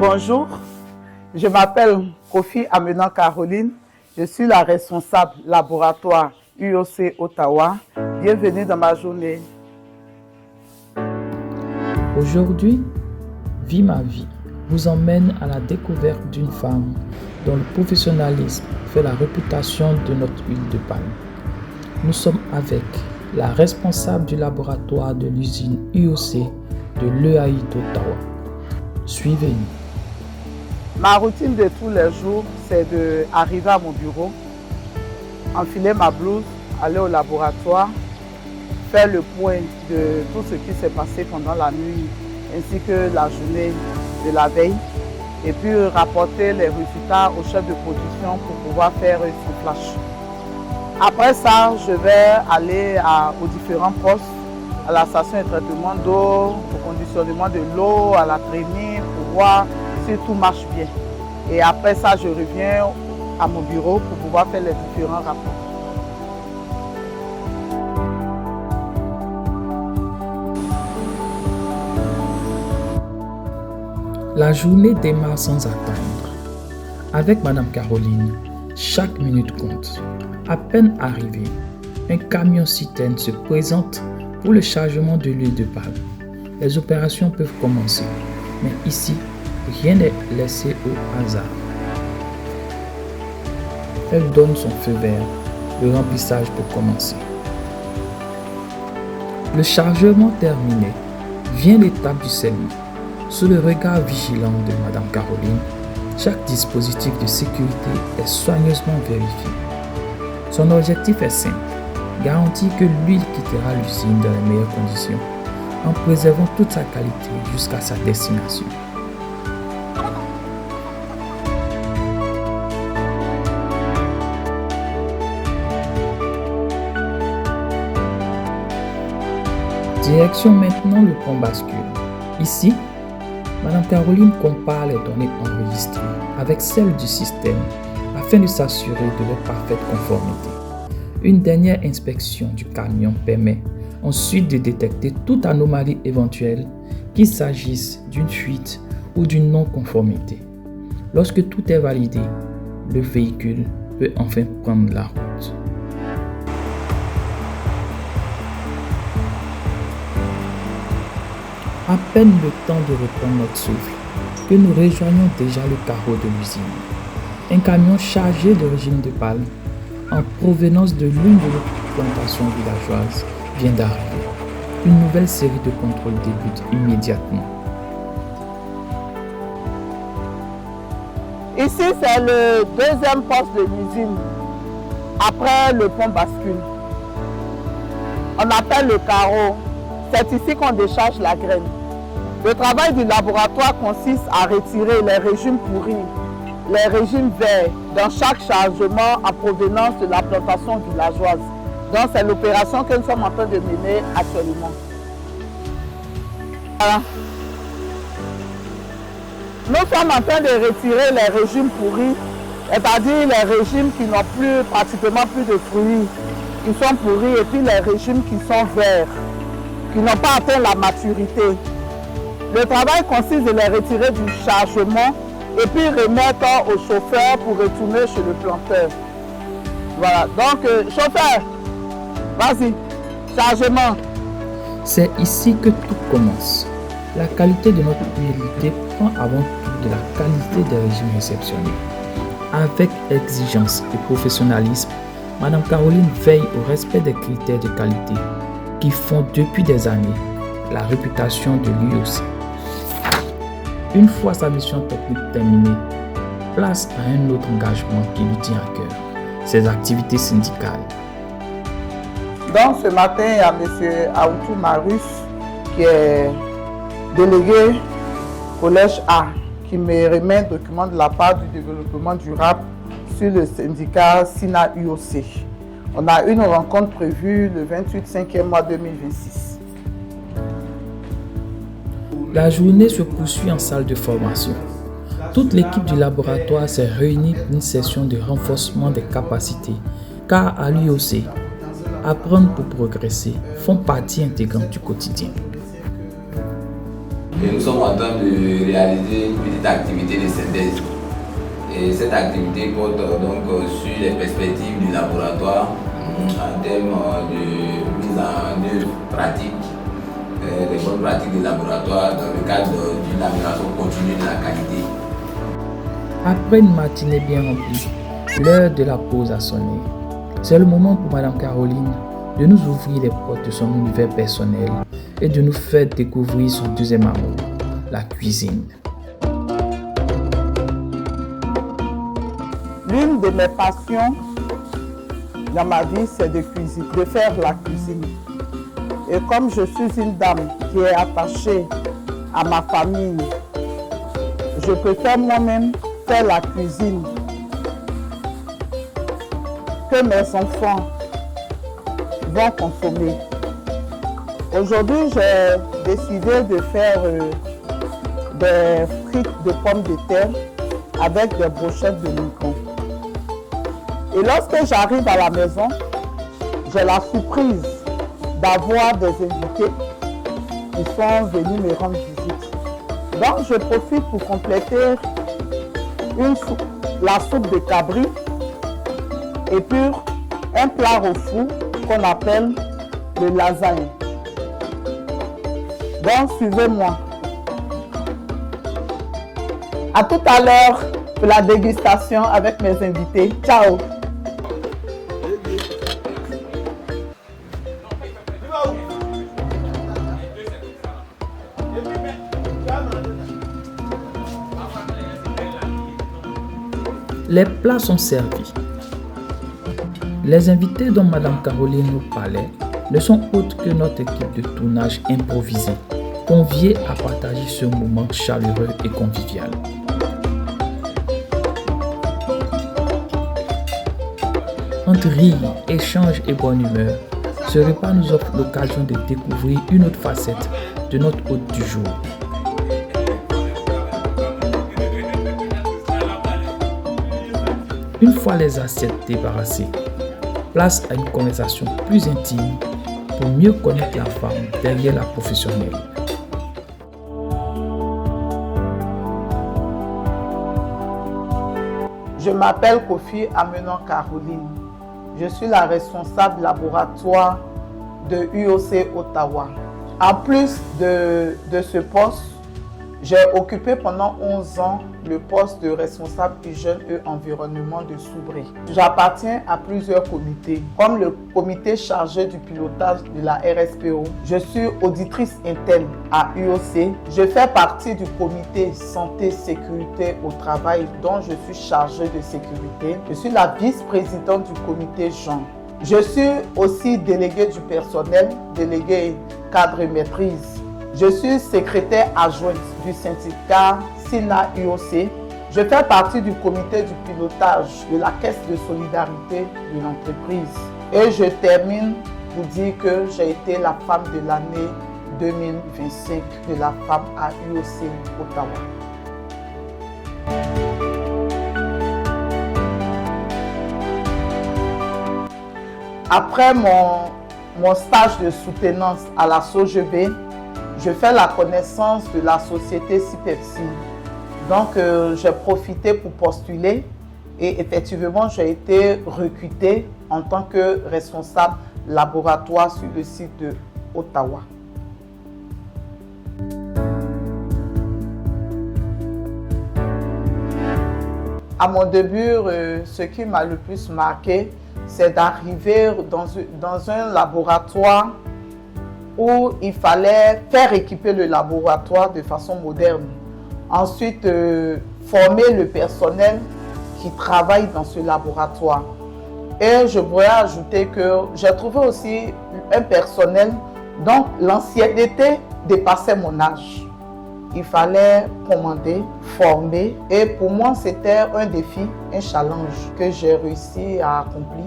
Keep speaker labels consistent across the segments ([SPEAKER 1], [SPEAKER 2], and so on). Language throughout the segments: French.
[SPEAKER 1] Bonjour, je m'appelle Kofi Amenan Caroline. Je suis la responsable laboratoire UOC Ottawa. Bienvenue dans ma journée.
[SPEAKER 2] Aujourd'hui, Vie ma vie vous emmène à la découverte d'une femme dont le professionnalisme fait la réputation de notre huile de palme. Nous sommes avec la responsable du laboratoire de l'usine UOC de l'EAI d'Ottawa. Suivez-nous.
[SPEAKER 1] Ma routine de tous les jours, c'est d'arriver à mon bureau, enfiler ma blouse, aller au laboratoire, faire le point de tout ce qui s'est passé pendant la nuit ainsi que la journée de la veille et puis rapporter les résultats au chef de production pour pouvoir faire son flash. Après ça, je vais aller aux différents postes, à la station de traitement d'eau, au conditionnement de l'eau, à la traînée pour voir si tout marche bien. Et après ça, je reviens à mon bureau pour pouvoir faire les différents rapports.
[SPEAKER 2] La journée démarre sans attendre. Avec Madame Caroline, chaque minute compte. À peine arrivé, un camion-citerne se présente pour le chargement de l'huile de palme. Les opérations peuvent commencer, mais ici, rien n'est laissé au hasard. Elle donne son feu vert, le remplissage peut commencer. Le chargement terminé, vient l'étape du scellement. Sous le regard vigilant de Madame Caroline, chaque dispositif de sécurité est soigneusement vérifié. Son objectif est simple, garantir que l'huile quittera l'usine dans les meilleures conditions, en préservant toute sa qualité jusqu'à sa destination. Direction maintenant le pont bascule. Ici, Madame Caroline compare les données enregistrées avec celles du système afin de s'assurer de leur parfaite conformité. Une dernière inspection du camion permet ensuite de détecter toute anomalie éventuelle, qu'il s'agisse d'une fuite ou d'une non-conformité. Lorsque tout est validé, le véhicule peut enfin prendre la route. À peine le temps de reprendre notre souffle que nous rejoignons déjà le carreau de l'usine. Un camion chargé de régime de palme en provenance de l'une de nos plantations villageoises vient d'arriver. Une nouvelle série de contrôles débute immédiatement.
[SPEAKER 1] Ici, c'est le deuxième poste de l'usine, après le pont bascule. On appelle le carreau. C'est ici qu'on décharge la graine. Le travail du laboratoire consiste à retirer les régimes pourris, les régimes verts dans chaque chargement en provenance de la plantation villageoise. Donc c'est l'opération que nous sommes en train de mener actuellement. Voilà. Nous sommes en train de retirer les régimes pourris, c'est-à-dire les régimes qui n'ont pratiquement plus de fruits, qui sont pourris, et puis les régimes qui sont verts, qui n'ont pas atteint la maturité. Le travail consiste de les retirer du chargement et puis remettre au chauffeur pour retourner chez le planteur. Voilà, donc chauffeur, vas-y, chargement.
[SPEAKER 2] C'est ici que tout commence. La qualité de notre huile dépend avant tout de la qualité des régimes réceptionnés. Avec exigence et professionnalisme, Madame Caroline veille au respect des critères de qualité qui font depuis des années la réputation de l'UOC. Une fois sa mission technique terminée, place à un autre engagement qui lui tient à cœur, ses activités syndicales.
[SPEAKER 1] Donc ce matin, il y a M. Aoutou Marus qui est délégué collège A qui me remet un document de la part du développement durable sur le syndicat SINA UOC. On a une rencontre prévue le 28 5e mois 2026.
[SPEAKER 2] La journée se poursuit en salle de formation. Toute l'équipe du laboratoire s'est réunie pour une session de renforcement des capacités, car à l'UOC, apprendre pour progresser font partie intégrante du quotidien.
[SPEAKER 3] Et nous sommes en train de réaliser une petite activité de synthèse. Et cette activité porte donc sur les perspectives du laboratoire en termes de mise en œuvre pratique, des bonnes pratiques du laboratoire dans le cadre d'une amélioration continue de la qualité.
[SPEAKER 2] Après une matinée bien remplie, l'heure de la pause a sonné. C'est le moment pour Madame Caroline de nous ouvrir les portes de son univers personnel et de nous faire découvrir son deuxième amour, la cuisine.
[SPEAKER 1] L'une de mes passions dans ma vie, c'est de cuisiner, de faire la cuisine. Et comme je suis une dame qui est attachée à ma famille, je préfère moi-même faire la cuisine que mes enfants vont consommer. Aujourd'hui, j'ai décidé de faire des frites de pommes de terre avec des brochettes de mouton. Et lorsque j'arrive à la maison, j'ai la surprise d'avoir des invités qui sont venus me rendre visite. Donc je profite pour compléter la soupe de cabri et puis un plat au four qu'on appelle le lasagne. Donc suivez-moi. À tout à l'heure pour la dégustation avec mes invités. Ciao!
[SPEAKER 2] Les plats sont servis. Les invités dont Madame Caroline nous parlait ne sont autres que notre équipe de tournage improvisée, conviée à partager ce moment chaleureux et convivial. Entre rire, échange et bonne humeur, ce repas nous offre l'occasion de découvrir une autre facette de notre hôte du jour. Une fois les assiettes débarrassées, place à une conversation plus intime pour mieux connaître la femme derrière la professionnelle.
[SPEAKER 1] Je m'appelle Kofi Amenon Caroline. Je suis la responsable laboratoire de UOC Ottawa. En plus de ce poste, j'ai occupé pendant 11 ans le poste de responsable hygiène et environnement de Soubré. J'appartiens à plusieurs comités, comme le comité chargé du pilotage de la RSPO. Je suis auditrice interne à UOC. Je fais partie du comité santé-sécurité au travail dont je suis chargée de sécurité. Je suis la vice-présidente du comité genre. Je suis aussi déléguée du personnel, déléguée cadre et maîtrise. Je suis secrétaire adjointe du syndicat SINA UOC. Je fais partie du comité du pilotage de la caisse de solidarité de l'entreprise. Et je termine pour dire que j'ai été la femme de l'année 2025 de la femme à UOC Ottawa. Après mon stage de soutenance à la SOGB, je fais la connaissance de la société CIPEPSI. Donc, j'ai profité pour postuler et effectivement, j'ai été recrutée en tant que responsable laboratoire sur le site de Ottawa. À mon début, ce qui m'a le plus marqué, c'est d'arriver dans un laboratoire où il fallait faire équiper le laboratoire de façon moderne. Ensuite, former le personnel qui travaille dans ce laboratoire. Et je voudrais ajouter que j'ai trouvé aussi un personnel dont l'ancienneté dépassait mon âge. Il fallait commander, former. Et pour moi, c'était un défi, un challenge que j'ai réussi à accomplir.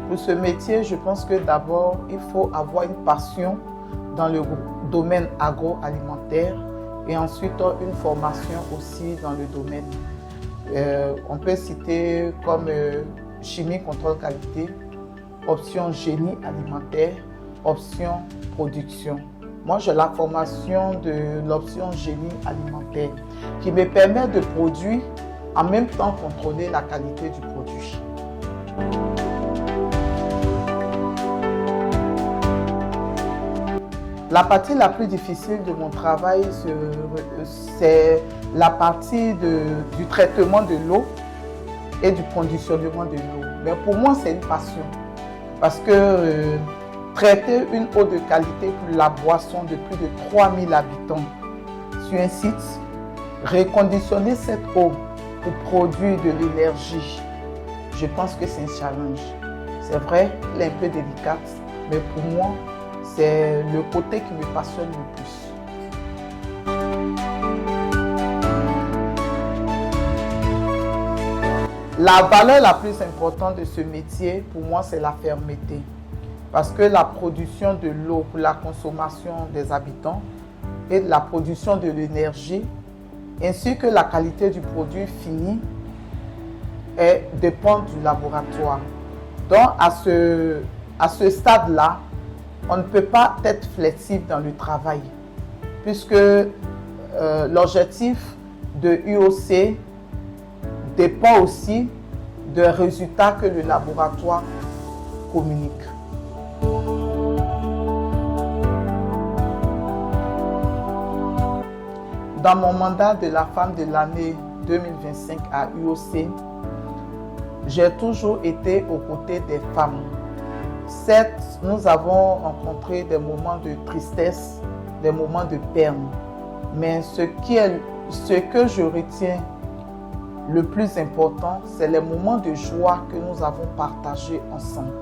[SPEAKER 1] Pour ce métier, je pense que d'abord, il faut avoir une passion dans le domaine agroalimentaire et ensuite une formation aussi dans le domaine. On peut citer comme chimie, contrôle qualité, option génie alimentaire, option production. Moi, j'ai la formation de l'option génie alimentaire qui me permet de produire, en même temps contrôler la qualité du produit. La partie la plus difficile de mon travail, c'est la partie du traitement de l'eau et du conditionnement de l'eau. Mais pour moi, c'est une passion. Parce que traiter une eau de qualité pour la boisson de plus de 3000 habitants sur un site, reconditionner cette eau pour produire de l'énergie, je pense que c'est un challenge. C'est vrai, elle est un peu délicate, mais pour moi, c'est le côté qui me passionne le plus. La valeur la plus importante de ce métier, pour moi, c'est la fermeté. Parce que la production de l'eau pour la consommation des habitants et la production de l'énergie, ainsi que la qualité du produit fini, dépend du laboratoire. Donc, à ce stade-là, on ne peut pas être flexible dans le travail, puisque l'objectif de UOC dépend aussi des résultats que le laboratoire communique. Dans mon mandat de la femme de l'année 2025 à UOC, j'ai toujours été aux côtés des femmes. Certes, nous avons rencontré des moments de tristesse, des moments de peine, mais ce que je retiens le plus important, c'est les moments de joie que nous avons partagés ensemble.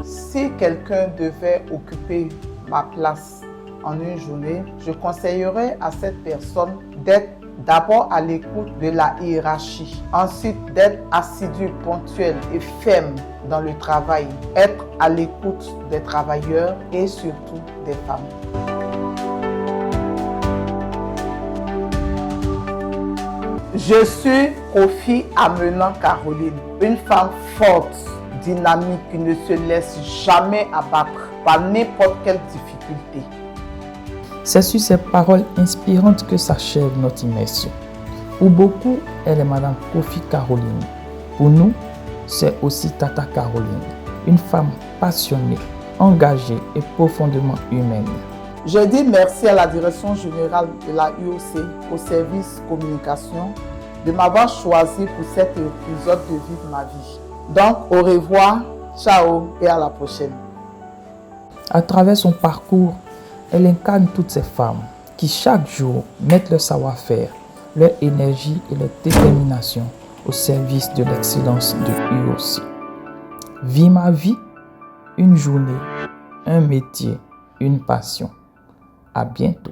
[SPEAKER 1] Si quelqu'un devait occuper ma place en une journée, je conseillerais à cette personne d'être d'abord à l'écoute de la hiérarchie, ensuite d'être assidu, ponctuel et ferme dans le travail, être à l'écoute des travailleurs et surtout des femmes. Je suis Kofi Amenan Caroline, une femme forte, dynamique, qui ne se laisse jamais abattre par n'importe quelle difficulté.
[SPEAKER 2] C'est sur ces paroles inspirantes que s'achève notre immersion. Pour beaucoup, elle est Madame Kofi Caroline. Pour nous, c'est aussi Tata Caroline, une femme passionnée, engagée et profondément humaine.
[SPEAKER 1] Je dis merci à la direction générale de la UOC, au service communication, de m'avoir choisi pour cet épisode de Vive ma vie. Donc, au revoir, ciao et à la prochaine.
[SPEAKER 2] À travers son parcours, elle incarne toutes ces femmes qui chaque jour mettent leur savoir-faire, leur énergie et leur détermination au service de l'excellence de UOC. Vie ma vie, une journée, un métier, une passion. À bientôt.